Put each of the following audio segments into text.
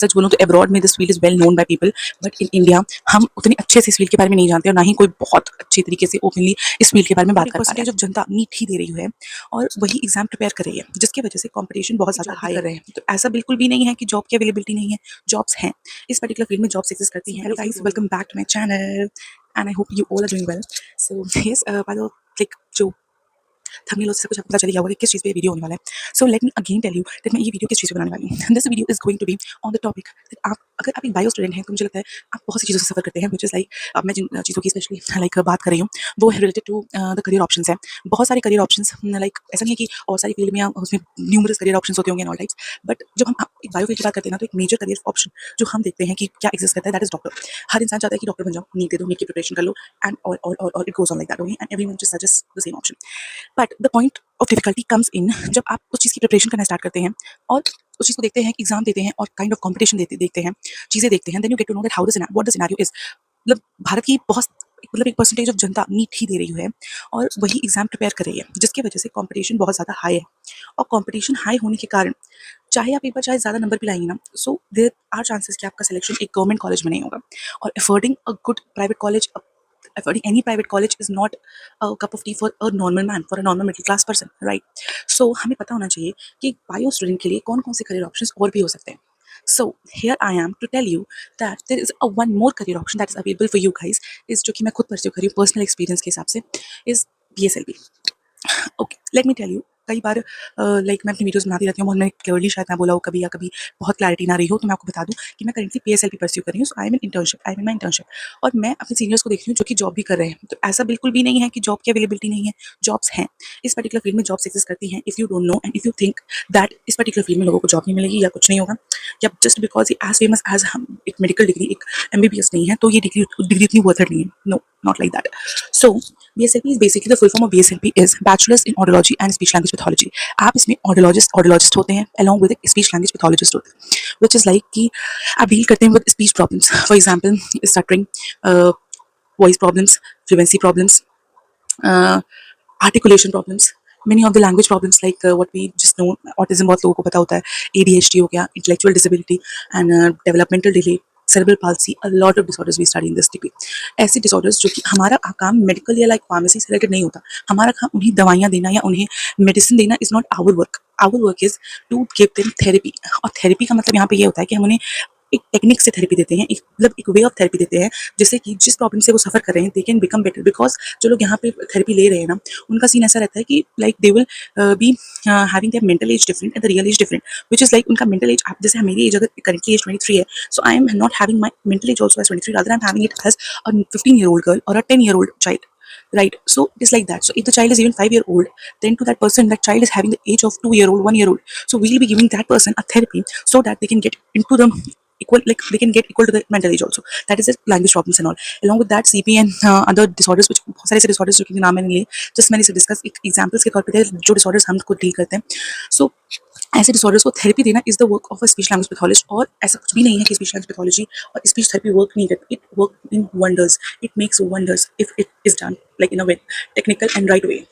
सच बोलूँ तो अब्रॉड में this field is well known by people, but in India हम उतने अच्छे से इस फील्ड के बारे में नहीं जानते और ना ही कोई बहुत अच्छे तरीके से ओपनली इस फील्ड के बारे में बात कर पा रहा है। जब जनता नीट ही दे रही है और वही एग्जाम प्रिपेयर कर रही है, जिसकी वजह से कंपटीशन बहुत ज़्यादा हाई कर रहे हैं। तो ऐसा बिल्कुल भी नहीं है कि जॉब की अवेलेबिलिटी नहीं है, जॉब्स हैं। इस पर्टिकुलर फील्ड में जॉब्स एग्जिस्ट करती हैं। Hello guys, welcome back to my channel and I hope you all are doing well. So yes, by the like जो थंबनेल से कुछ आपको पता चल गया होगा कि किस चीज़ पे वीडियो होने वाला है। So let me again tell you that मैं ये वीडियो किस चीज़ पे बनाने वाली हूँ। This video is going to be on the topic that आप अगर आप एक बायो स्टूडेंट हैं तो मुझे लगता है आप बहुत सी चीज़ों से सफ़र करते हैं, व्हिच इज़ लाइक अब मैं जिन चीज़ों की स्पेशली लाइक बात कर रही हूँ वो है related to the career options है। बहुत सारे करियर ऑप्शंस लाइक ऐसा नहीं है कि और सारी फील्ड में उसमें न्यूमरस करियर ऑप्शंस होते होंगे एंड ऑल टाइप्स, बट जब हम एक बायो फील्ड की बात करते हैं ना तो एक मेजर करियर ऑप्शन जो हम देखते हैं कि क्या एग्जिस्ट करता है दैट इज डॉक्टर। हर इंसान चाहता है कि डॉक्टर बन जाओ, नीट दे दो, नीट की प्रिपरेशन कर लो एंड और it goes on like that only and everyone just suggest the same option. But the point of difficulty comes in जब आप उस चीज़ की प्रिपरेशन करना स्टार्ट करते हैं और उस चीज़ को देखते हैं, एग्जाम देते हैं और काइंड ऑफ कंपटीशन देखते हैं, चीज़ें देखते हैं, then you get to know that how the what the scenario is. मतलब भारत की बहुत मतलब एक परसेंटेज ऑफ जनता नीट ही दे रही है और वही एग्जाम प्रिपेयर कर रही है, जिसकी वजह से कंपटीशन बहुत ज़्यादा हाई है। और कंपटीशन हाई होने के कारण चाहे आप एक बार चाहे ज़्यादा नंबर भी लाएंगे ना, सो देयर आर चांसेस कि आपका सिलेक्शन एक गवर्नमेंट कॉलेज में नहीं होगा। और affording a good private college, affording any private college is not a cup of tea for a normal man, for a normal middle class person, right? So हमें पता होना चाहिए कि बायो स्टूडेंट के लिए कौन कौन से करियर ऑप्शंस और भी हो सकते हैं। So here I am to tell you that there is a one more career option that is available for you guys, is जो कि मैं खुद परस्यू करी हूँ पर्सनल एक्सपीरियंस के हिसाब से, is PSLV। Okay, let me tell you. कई बार लाइक मैं अपनी वीडियोस बनाती रहती हूँ, बहुत मैं क्लियरली शायद ना बोला हो कभी या कभी बहुत क्लैरिटी ना रही हो, तो मैं आपको बता दूँ कि मैं करेंटली PSLV परस्यू कर रही हूँ। So I am in internship, I am in my internship और मैं अपने सीनियर्स को देख रही हूँ जो कि जॉब भी कर रहे हैं। तो ऐसा बिल्कुल भी नहीं है कि जॉब की अवेलेबिलिटी नहीं है, जॉब्स हैं। इस पर्टिकुलर फील्ड में जॉब्स एक्जिस्ट करती हैं। If you don't no and if you think that इस पर्टिकुलर फील्ड में लोगों को जॉब नहीं मिलेगी या कुछ नहीं होगा, या जस्ट बिकॉज ये एज फेमस एज हम एक मेडिकल डिग्री, एक MBBS नहीं है, तो ये डिग्री इतनी वर्थ इट नहीं है। No, not like that. So BSLP is basically the full form of BSLP is Bachelor's in Audiology and Speech Language Pathology। आप इसमें ऑडियोलॉजिस्ट होते हैं along with एक स्पीच लैंग्वेज पैथोलॉजिस्ट होते हैं, which is like कि आप डील करते हैं with speech problems, for example stuttering, voice problems, fluency problems, articulation problems, many of the language problems like what we just know, autism बहुत लोगों को पता होता है, ADHD हो गया, intellectual disability and developmental delay, cerebral palsy, a lot of disorders we study in this degree। ऐसे disorders जो कि हमारा काम मेडिकल या लाइक फार्मेसी से रिलेटेड नहीं होता, हमारा काम उन्हें दवाइयाँ देना या उन्हें मेडिसिन देना is not our work. Our work is to give them therapy. और थेरेपी का मतलब यहाँ पे ये होता है कि हम उन्हें एक टेक्निक से थेरेपी देते हैं, एक मतलब एक वे ऑफ थेरेपी देते हैं, जिससे कि जिस प्रॉब्लम से वो सफ़र कर रहे हैं they can become better. Because जो लोग यहाँ पे थेरेपी ले रहे हैं ना, उनका सीन ऐसा रहता है कि like they will be having their mental age different and the real age different, which is like उनका मेंटल एज, आप जैसे मेरी एज अगर करेंटली एज 23 है, so I am not having my mental age also age 23, rather I am having it as a 15-year-old girl or a 10-year-old child, right? So it's like that. So if the child is even 5 year old, then to that person, that child is having the age of 2 year old, 1 year old. So we'll be giving that person a therapy so that they can get into the equal, like they can get equal to the mental age also. That is the language problems and all. Along with that, CP and other disorders, which बहुत सारे ऐसे disorders जो कि नाम मैंने लिए, just मैंने इसे discuss एक examples के तौर पे थे जो disorders हम खुद deal करते हैं। So ऐसे disorders को थेरेपी देना is the work of a speech language pathologist. और ऐसा कुछ भी नहीं है कि स्पीच लैंग्वेज पैथोलॉजी और स्पीच थेरेपी वर्क नहीं करती, it work in wonders, it makes wonders if it is done like in a way technical and right way.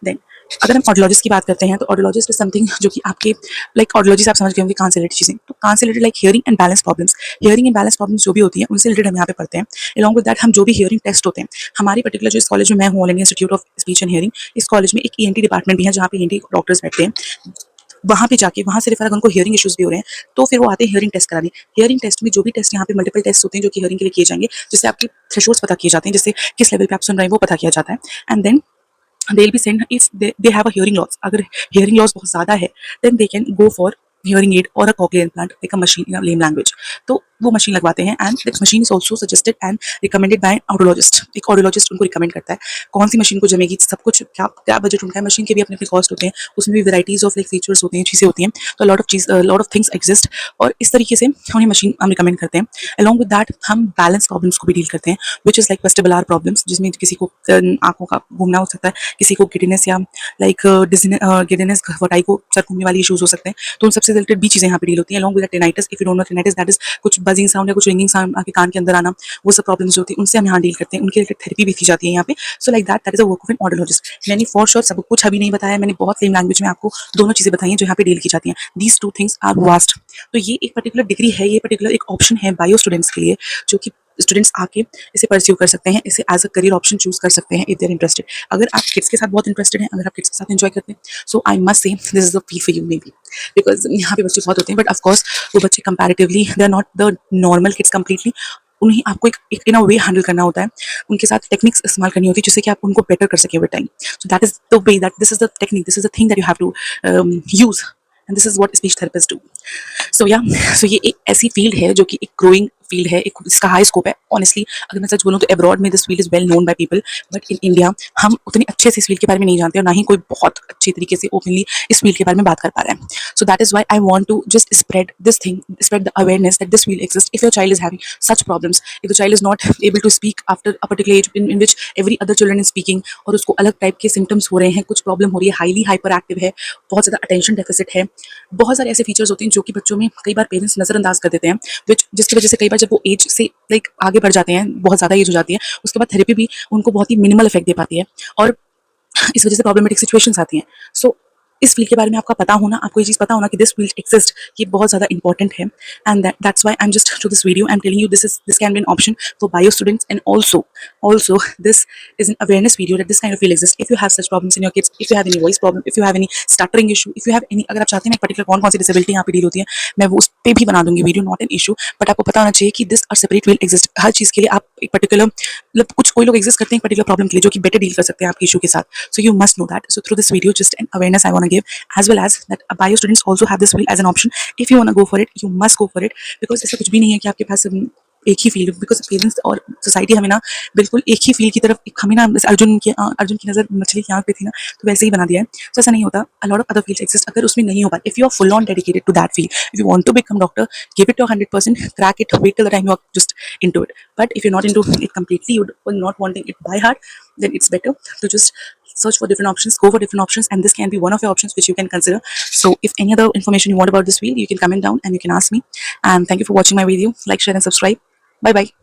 देन अगर हम ऑडियोलॉजिस्ट की बात करते हैं तो ऑडियोलॉजिस्ट इज समथिंग जो कि आपके लाइक ऑडियोलॉजी से आप समझ गए होंगे कान से रिलेटेड चीज़ें, तो कान से related like hearing and balance problems, hearing and balance problems जो भी होती हैं उनसे रिलेटेड हम यहाँ पे पढ़ते हैं। अलॉन्ग विद दैट हम जो भी हियरिंग टेस्ट होते हैं, हमारी पर्टिकुलर जो इस कॉलेज में मैं हूँ, all India institute of speech and hearing, इस कॉलेज में एक ENT डिपार्टमेंट भी है जहाँ पे ENT डॉक्टर्स बैठते हैं। वहाँ पे जाके वहाँ से रेफर अगर उनको हियरिंग इश्यूज भी हो रहे हैं तो फिर वो आते हैं हियरिंग टेस्ट कराने। हियरिंग टेस्ट में जो भी टेस्ट यहाँ पे मल्टीपल टेस्ट होते हैं जो कि हियरिंग के लिए किए जाएंगे, जिससे आपके थ्रेशोल्ड्स पता किए जाते हैं, जिससे किस लेवल पे आप सुन रहे हैं वो पता किया जाता है। And then they will be sent if they have a hearing loss। अगर hearing loss बहुत ज़्यादा है then they can go for hearing aid or a cochlear implant like a machine in a lame language। तो वो machine लगवाते हैं and that machine is also suggested and recommended by audiologist. एक audiologist उनको recommend करता है कौन सी machine को जमेगी, सब कुछ क्या क्या बजट उनका है, मशीन के भी अपने अपने कॉस्ट होते हैं, उसमें भी वेराइटीज ऑफ लाइक फीचर्स होते हैं, चीज़ें होती हैं, तो लॉट ऑफ थिंग्स एग्जिस्ट और इस तरीके से उन्हें मशीन हम रिकमेंड करते हैं। अलॉन्ग विद दैट हम बैलेंस प्रॉब्लम्स को भी डील करते हैं, विच इज़ लाइक वेस्टिबुलर प्रॉब्लम्स, जिसमें किसी को आंखों का घूमना हो सकता है, किसी को गिडनेस या लाइक गिडनेस, घटाई को सर घूमने वाली इशूज़ हो सकते हैं, तो उन सबसे से रिलेटेड भी चीज़ें यहाँ पे डील होती हैं, along with tinnitus. If you don't know tinnitus, that is कुछ बजिंग साउंड या कुछ रिंगिंग साउंड आपके कान के अंदर आना, वो सब प्रॉब्लम्स जो होती हैं उनसे हम यहाँ डील करते हैं, उनके रिलेटेड थेरेपी भी की जाती है यहाँ पे। So like that is a work of an audiologist. मैंने फॉर श्योर सब कुछ अभी नहीं बताया, मैंने बहुत लेम लैंग्वेज में आपको दोनों चीज़ें बताई हैं जो यहाँ पे डील की जाती हैं। These two things are vast. तो ये एक पर्टिकुलर डिग्री है, ये पर्टिकुलर एक ऑप्शन है बायो स्टूडेंट्स के लिए, जो कि स्टूडेंट्स आके इसे परस्यू कर सकते हैं, इसे as a career option choose कर सकते हैं इफ दे आर इंटरेस्टेड। अगर आप किड्स के साथ बहुत इंटरेस्टेड हैं, अगर आप किड्स के साथ एंजॉय करते हैं, so I must say this is the field for you maybe, because यहाँ पे बच्चे बहुत होते हैं, बट ऑफकोर्स वो बच्चे comparatively they are not the normal kids completely. उन्हें आपको एक इन अ वे हैंडल करना होता है, उनके साथ टेक्निक्स इस्तेमाल करनी होती है जिससे कि आप उनको बेटर कर सकें with time. So that is the way, that this is the technique, this is the thing that you have to use, and this is what speech therapist do. So या सो ये एक ऐसी field है जो कि एक growing field है, एक इसका हाई स्कोप है। ऑनेस्टली अगर मैं सच बोलूँ तो अब्रॉड में this field is well known by people, but in India हम उतनी अच्छे से इस फील्ड के बारे में नहीं जानते और ना ही कोई बहुत अच्छे तरीके से ओपनली इस फील्ड के बारे में बात कर पा रहा है। So that is why I want to just spread this thing, spread the awareness that this field exist. If your child is having such problems, if the child is not able to speak after a particular age in which every other children is speaking, और उसको अलग type के symptoms हो रहे हैं, कुछ problem हो रही है, हाईली हाइपर एक्टिव है, बहुत ज़्यादा अटेंशन डेफिसिट है, बहुत सारे ऐसे फीचर्स होते हैं जो कि बच्चों में कई बार पेरेंट्स नजरअंदाज कर देते हैं, जिसकी वजह से कई बार जब वो एज से लाइक आगे बढ़ जाते हैं, बहुत ज़्यादा एज हो जाती है, उसके बाद थेरेपी भी उनको बहुत ही मिनिमल इफेक्ट दे पाती है, और इस वजह से प्रॉब्लमेटिक सिचुएशंस आती हैं। सो इस फील्ड के बारे में आपका पता होना, आपको ये चीज़ पता होना कि दिस फील्ड एक्सिस्ट, ये बहुत ज़्यादा इंपॉर्टेंट है, and that's why I am just through this video I am telling you this can be an option for bio students, and also this is an awareness video that this kind of field exists. If you have such problems in your kids, if you have any voice problem, if you have any stuttering issue, if you have any, अगर आप चाहते हैं एक particular कौन सी disability यहाँ पे deal होती है, मैं वो उस पे भी बना दूंगी video, not an issue, but आपको पता होना चाहिए कि this are separate field exist. हर चीज़ के लिए आप एक पर्टिकुलर, मतलब कुछ कोई लोग एग्जिस्ट करते हैं एक पर्टिकुलर प्रॉब्लम के लिए जो कि बेटर डील कर सकते हैं आपके इशू के साथ। So you must know that. So through this video just an awareness I want to give, as well as that bio students also have this field as an option. If you want to go for it, you must go for it, because ऐसा कुछ भी नहीं है कि आपके पास एक ही field, because parents और society हमें ना बिल्कुल एक ही फील्ड की तरफ, हमें ना अर्जुन की नज़र मछली की आंख पे थी ना, तो वैसे ही बना दिया है। तो ऐसा नहीं होता, a lot of other fields exist. अगर उसमें नहीं हो पाए, if you are full on dedicated to that field, if you want to become doctor, give it your 100%, crack it, wait till the time you are just into it. But if you not into it completely, you are not wanting it by heart, then it's better to just search for different options, go for different options, and this can be one of your options which you can consider. So if any other information you want about this field, you can comment down and you can ask me. And thank you for watching my video. Like, share and subscribe. Bye bye.